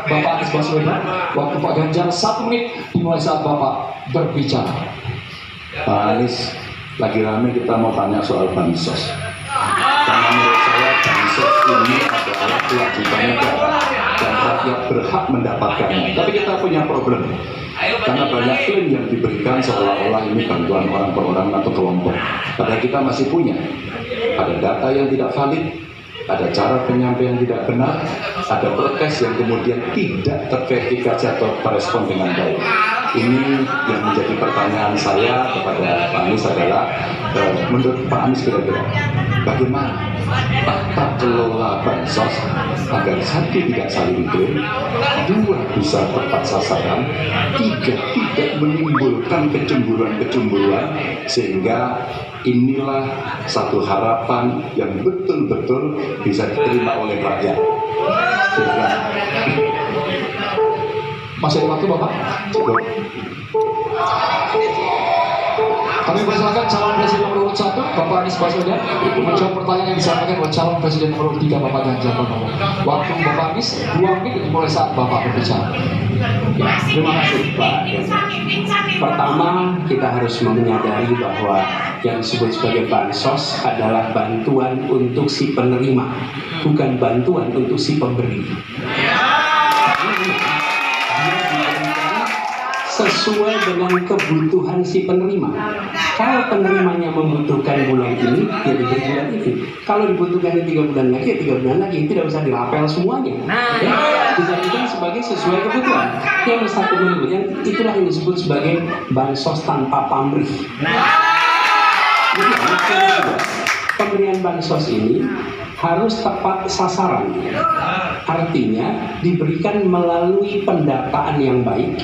Bapak Anies Baswedan. Waktu Pak Ganjar 1 menit dimulai saat Bapak berbicara. Pak Anies, lagi rame kita mau tanya soal bansos. Karena menurut saya bansos ini adalah kewajiban negara dan rakyat berhak mendapatkannya. Tapi kita punya problem. Karena banyak klaim yang diberikan seolah-olah ini bantuan orang per orang atau kelompok. Padahal kita masih punya. Ada data yang tidak valid, ada cara penyampaian tidak benar, ada protes yang kemudian tidak terverifikasi atau terrespon dengan baik. Ini yang menjadi pertanyaan saya kepada Pak Anies adalah, menurut Pak Anies kira-kira bagaimana tata kelola bansos agar 1 tidak saling klaim, 2 bisa tepat sasaran, 3 tidak menimbulkan kecemburuan-kecemburuan, sehingga inilah satu harapan yang betul-betul bisa diterima oleh rakyat. Masih ada waktu Bapak? Cukup. Kami persilakan calon presiden nomor urut 1 Bapak Anies Baswedan menjawab pertanyaan yang disampaikan oleh calon presiden nomor urut 3 Bapak Ganjar Pranowo. Waktu Bapak Anies 2 menit dimulai saat Bapak berbicara. Ya, terima kasih Pak. Pertama, kita harus menyadari bahwa yang disebut sebagai bansos adalah bantuan untuk si penerima, bukan bantuan untuk si pemberi. Sesuai dengan kebutuhan si penerima. Kalau penerimanya membutuhkan bulan ini, ya diberi bulan ini. Kalau dibutuhkan 3 bulan lagi, ya 3 bulan lagi. Tidak usah dirapel semuanya. Ya, dijadikan sebagai sesuai kebutuhan. Yang satu menit, itulah yang disebut sebagai bansos tanpa pamrih. Jadi, pemberian bansos ini harus tepat sasaran. Artinya diberikan melalui pendataan yang baik,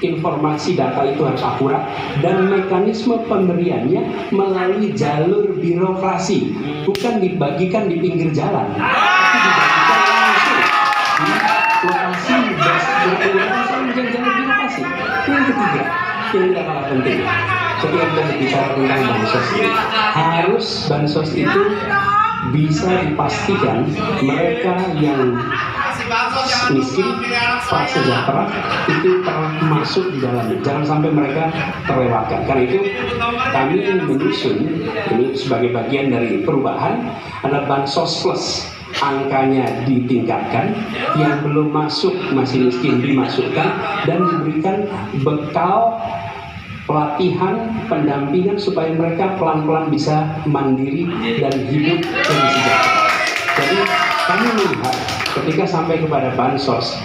informasi data itu harus akurat, dan mekanisme pemberiannya melalui jalur birokrasi, bukan dibagikan di pinggir jalan, tapi dibagikan langsung di lokasi berkoordinasi menjadi jalur birokrasi. Yang ketiga, yang tidak kalah penting, ketika kita berbicara tentang bansos ini, harus bansos itu bisa dipastikan mereka yang miskin, prasejahtera itu termasuk di dalamnya. Jangan sampai mereka terlewatkan. Karena itu kami menyusun ini sebagai bagian dari perubahan adalah bansos plus. Angkanya ditingkatkan, yang belum masuk masih miskin dimasukkan dan diberikan bekal pelatihan, pendampingan supaya mereka pelan-pelan bisa mandiri dan hidup lebih sejahtera. Jadi kami melihat ketika sampai kepada bansos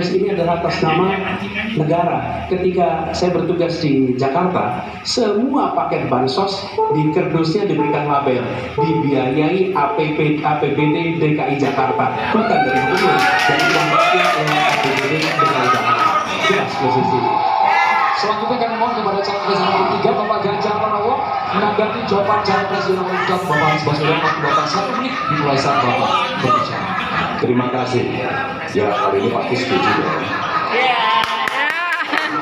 ini adalah atas nama negara. Ketika saya bertugas di Jakarta, semua paket bansos di kerdusnya diberikan label dibiayai APBD DKI Jakarta, bukan dari gubernur, dan uang rakyat oleh APBD DKI Jakarta. Jelas posisi. Selanjutnya kami mohon kepada calon presiden nomor 3 Bapak Ganjar Pranowo menanggapi jawaban calon presiden nomor 4 Bapak Anies Baswedan. Waktu Bapak 1 menit dimulai saat Bapak berbicara. Terima kasih. Ya, kali ini pasti setuju ya.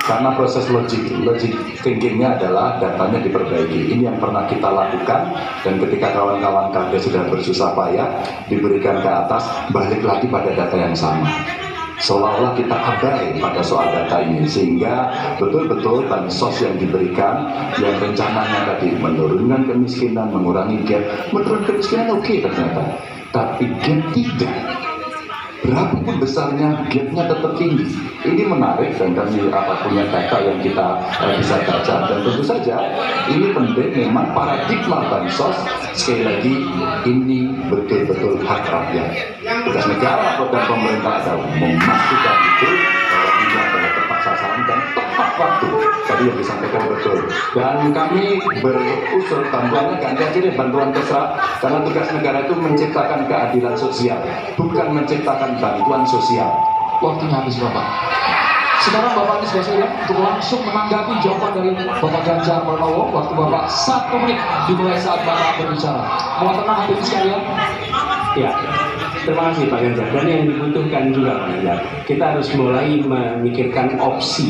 Karena proses logic thinkingnya adalah datanya diperbaiki. Ini yang pernah kita lakukan, dan ketika kawan-kawan KB sudah bersusah payah diberikan ke atas, balik lagi pada data yang sama. Seolah-olah kita abai pada soal data ini, sehingga betul-betul bansos yang diberikan yang rencananya tadi menurunkan kemiskinan, mengurangi gap, menurunkan kemiskinan oke ternyata, tapi gap tidak. Berapapun besarnya, gapnya tetap tinggi. Ini menarik, dan kami punya data yang kita bisa baca, dan tentu saja ini penting. Memang paradigma bansos, sekali lagi ini betul-betul hak rakyat. Tugas negara dan pemerintah adalah memastikan itu bahwa ini adalah tepat sasaran dan tepat waktu. Tadi yang disampaikan betul. Dan kami berusul bantuannya ganti aja deh, bantuan kesra, karena tugas negara itu menciptakan keadilan sosial, bukan menciptakan bantuan sosial. Waktunya habis Bapak. Sekarang Bapak Anies Baswedan untuk langsung menanggapi jawaban dari Bapak Ganjar Pranowo. Waktu Bapak 1 menit dimulai saat Bapak berbicara. Mohon tenang hadirin sekalian. Ya, terima kasih Pak Ganjar. Dan yang dibutuhkan juga Pak Ganjar, kita harus mulai memikirkan opsi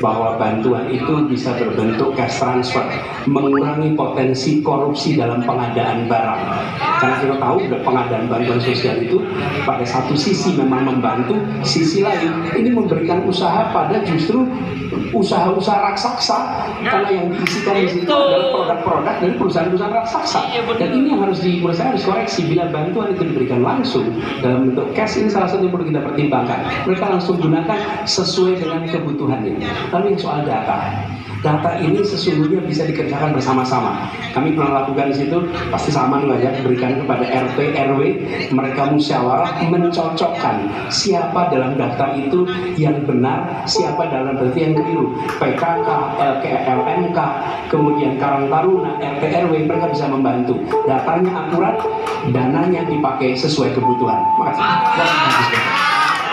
bahwa bantuan itu bisa berbentuk cash transfer, mengurangi potensi korupsi dalam pengadaan barang. Karena kita tahu pengadaan bantuan sosial itu pada satu sisi memang membantu, sisi lain ini memberikan usaha pada justru usaha-usaha raksasa, karena yang diisikan di situ adalah produk-produk dari perusahaan-perusahaan raksasa. Dan ini yang menurut saya harus koreksi. Bila bantuan itu diberikan langsung dalam bentuk cash, ini salah satu yang perlu kita pertimbangkan. Mereka langsung gunakan sesuai dengan kebutuhannya. Lalu yang soal data ini sesungguhnya bisa dikerjakan bersama-sama. Kami pernah lakukan di situ, pasti sama nggak ya, berikan kepada RT, RW, mereka musyawarah mencocokkan siapa dalam daftar itu yang benar, siapa dalam berarti yang keliru. PKK, LMK, kemudian Karang Taruna, RT, RW, mereka bisa membantu. Datanya akurat, dananya dipakai sesuai kebutuhan. Makasih.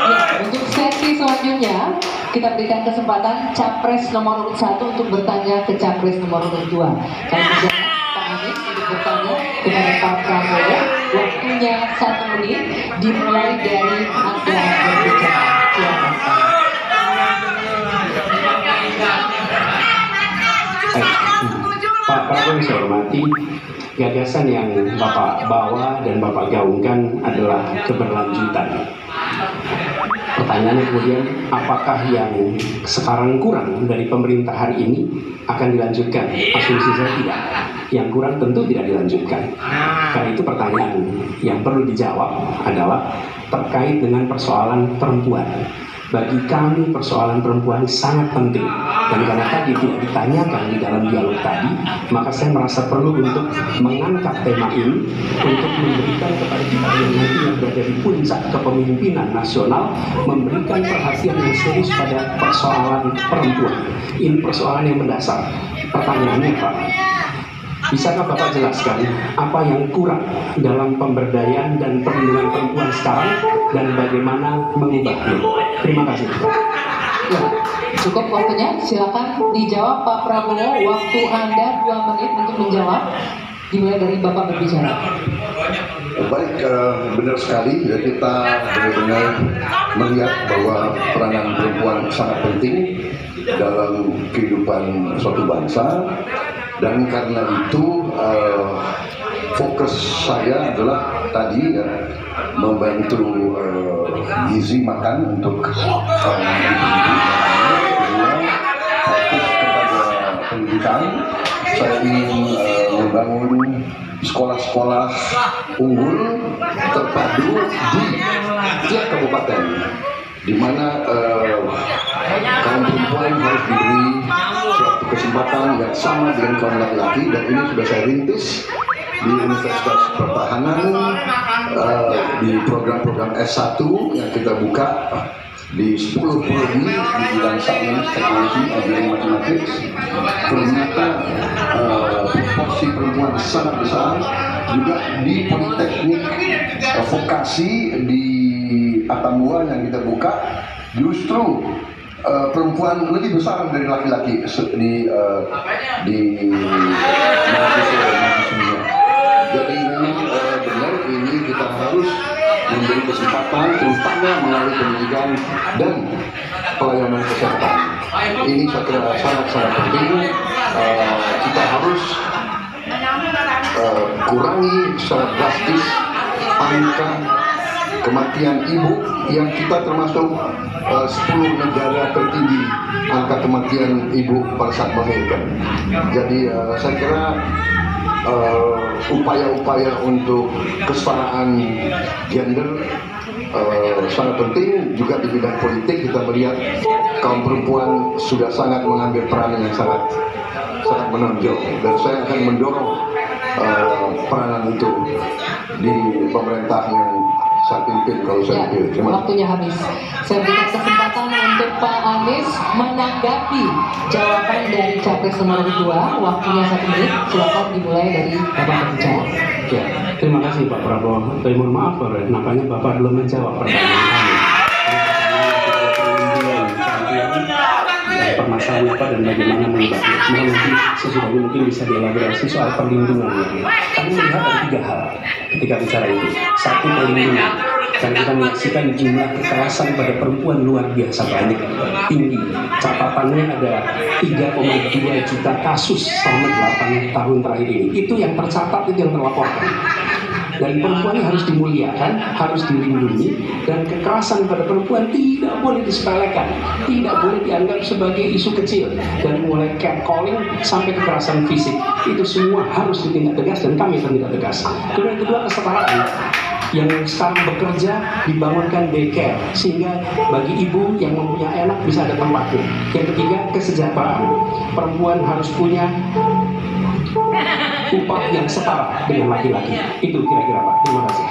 Ya, untuk sesi selanjutnya kita berikan kesempatan capres nomor urut 1 untuk bertanya ke capres nomor urut 2. Kami berjalan Pak Anies untuk bertanya kepada Pak Prabowo. Waktunya 1 menit dimulai dari Anda berbicara. Silakan. Pak Prabowo yang saya hormati, gagasan yang Bapak bawa dan Bapak gaungkan adalah keberlanjutan. Pertanyaannya kemudian, apakah yang sekarang kurang dari pemerintahan ini akan dilanjutkan? Asumsi saya tidak. Yang kurang tentu tidak dilanjutkan. Karena itu pertanyaan yang perlu dijawab adalah terkait dengan persoalan perempuan. Bagi kami persoalan perempuan sangat penting, dan karena tadi tidak ditanyakan di dalam dialog tadi, maka saya merasa perlu untuk mengangkat tema ini untuk memberikan kepada kita yang nantinya berada di puncak kepemimpinan nasional, memberikan perhatian yang serius pada persoalan perempuan. Ini persoalan yang mendasar. Pertanyaannya, Pak, bisakah Bapak jelaskan apa yang kurang dalam pemberdayaan dan perlindungan perempuan sekarang dan bagaimana mengubahnya? Terima kasih. Ya, cukup waktunya. Silakan dijawab Pak Prabowo. Waktu Anda 2 menit untuk menjawab. Dimulai dari Bapak berbicara. Baik, benar sekali ya, kita benar-benar melihat bahwa peranan perempuan sangat penting dalam kehidupan suatu bangsa, dan karena itu fokus saya adalah tadi ya, membantu gizi makan untuk kedua, fokus kepada pendidikan. Saya ingin membangun sekolah-sekolah unggul terpadu di tiap kabupaten, di mana kaum perempuan harus diberi suatu kesempatan yang sama dengan kaum laki-laki, dan ini sudah saya rintis di Universitas Pertahanan, di program-program S1 yang kita buka di 10 prodi di bidang sains, teknologi, engineering, matematik. Ternyata proporsi perempuan sangat besar. Juga di politeknik vokasi di Atambua yang kita buka, justru perempuan lebih besar dari laki-laki di mahasiswa. Jadi memang benar ini kita harus memberi kesempatan, terutama melalui pendidikan dan pelayanan kesehatan. Ini saya kira sangat-sangat penting. Kita harus kurangi secara drastis angka kematian ibu yang kita termasuk 10 negara tertinggi angka kematian ibu pada saat melahirkan. Jadi saya kira upaya-upaya untuk kesetaraan gender sangat penting. Juga di bidang politik kita melihat kaum perempuan sudah sangat mengambil peran yang sangat menonjol, dan saya akan mendorong peranan itu di pemerintah yang saya pimpin kalau saya pilih. Waktunya habis. Saya berikan kesempatan untuk Pak Anies menanggapi jawaban dari capres nomor 2. Waktunya 1 menit. Silakan dimulai dari Bapak berbicara. Ya, terima kasih Pak Prabowo. Tapi mohon maaf, nampaknya Bapak belum menjawab pertanyaan kami. Permasalahan apa dan bagaimana mengubahnya. Semoga nanti sesudahnya mungkin bisa dielaborasi soal perlindungannya. Kami melihat ada 3 hal ketika bicara itu. 1, perlindungan. Dan kita menyaksikan jumlah kekerasan pada perempuan luar biasa banyak, tinggi. Catatannya ada 3,2 juta kasus selama 8 tahun terakhir ini. Itu yang tercatat, itu yang terlaporkan. Dan perempuan ini harus dimuliakan, harus dilindungi, dan kekerasan pada perempuan tidak boleh disepelekan, tidak boleh dianggap sebagai isu kecil. Dari mulai catcalling sampai kekerasan fisik, itu semua harus ditindak tegas dan kami akan tindak tegas. Kemudian yang kedua, kesetaraan. Yang sekarang bekerja dibangunkan daycare sehingga bagi ibu yang mempunyai anak bisa ada tempatnya. Yang ketiga, kesejahteraan. Perempuan harus punya upah yang setara dengan laki-laki. Itu kira-kira Pak. Terima kasih.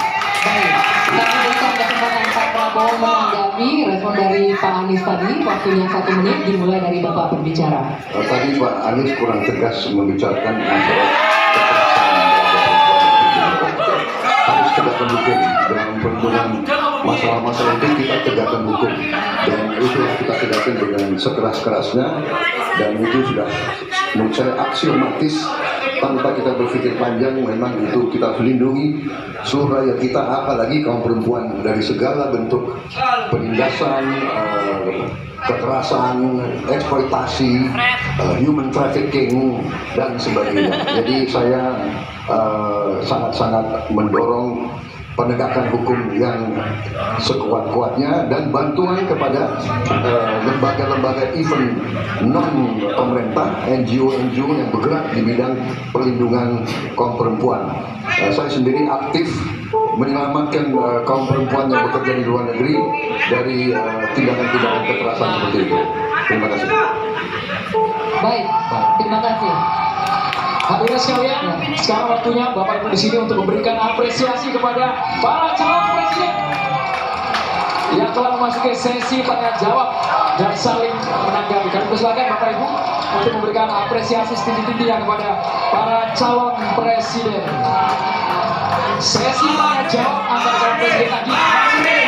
Baik, kami berikan kesempatan Pak Prabowo menanggapi respon dari Pak Anies tadi. Waktunya 1 menit dimulai dari Bapak berbicara. Tadi Pak Anies kurang tegas membicarakan masalah kekerasan harus tegakkan hukum dalam perlindungan masalah-masalah itu kita tegakkan hukum dan itu kita tegakkan dengan sekeras-kerasnya dan itu sudah menurut saya aksiomatis tanpa kita berpikir panjang. Memang itu kita harus lindungi seluruh rakyat kita, apalagi kaum perempuan dari segala bentuk penindasan, kekerasan, eksploitasi, human trafficking dan sebagainya. Jadi saya sangat-sangat mendorong penegakan hukum yang sekuat-kuatnya dan bantuan kepada lembaga-lembaga even non pemerintah, NGO yang bergerak di bidang perlindungan kaum perempuan. Saya sendiri aktif menyelamatkan kaum perempuan yang bekerja di luar negeri dari tindakan-tindakan kekerasan seperti itu. Terima kasih. Baik, terima kasih. Hadirin sekalian, sekarang waktunya Bapak Ibu di sini untuk memberikan apresiasi kepada para calon presiden yang telah memasuki sesi tanya jawab dan saling menanggapi. Kami persilakan Bapak Ibu untuk memberikan apresiasi setinggi-tingginya kepada para calon presiden. Sesi tanya jawab antara calon presiden tadi masih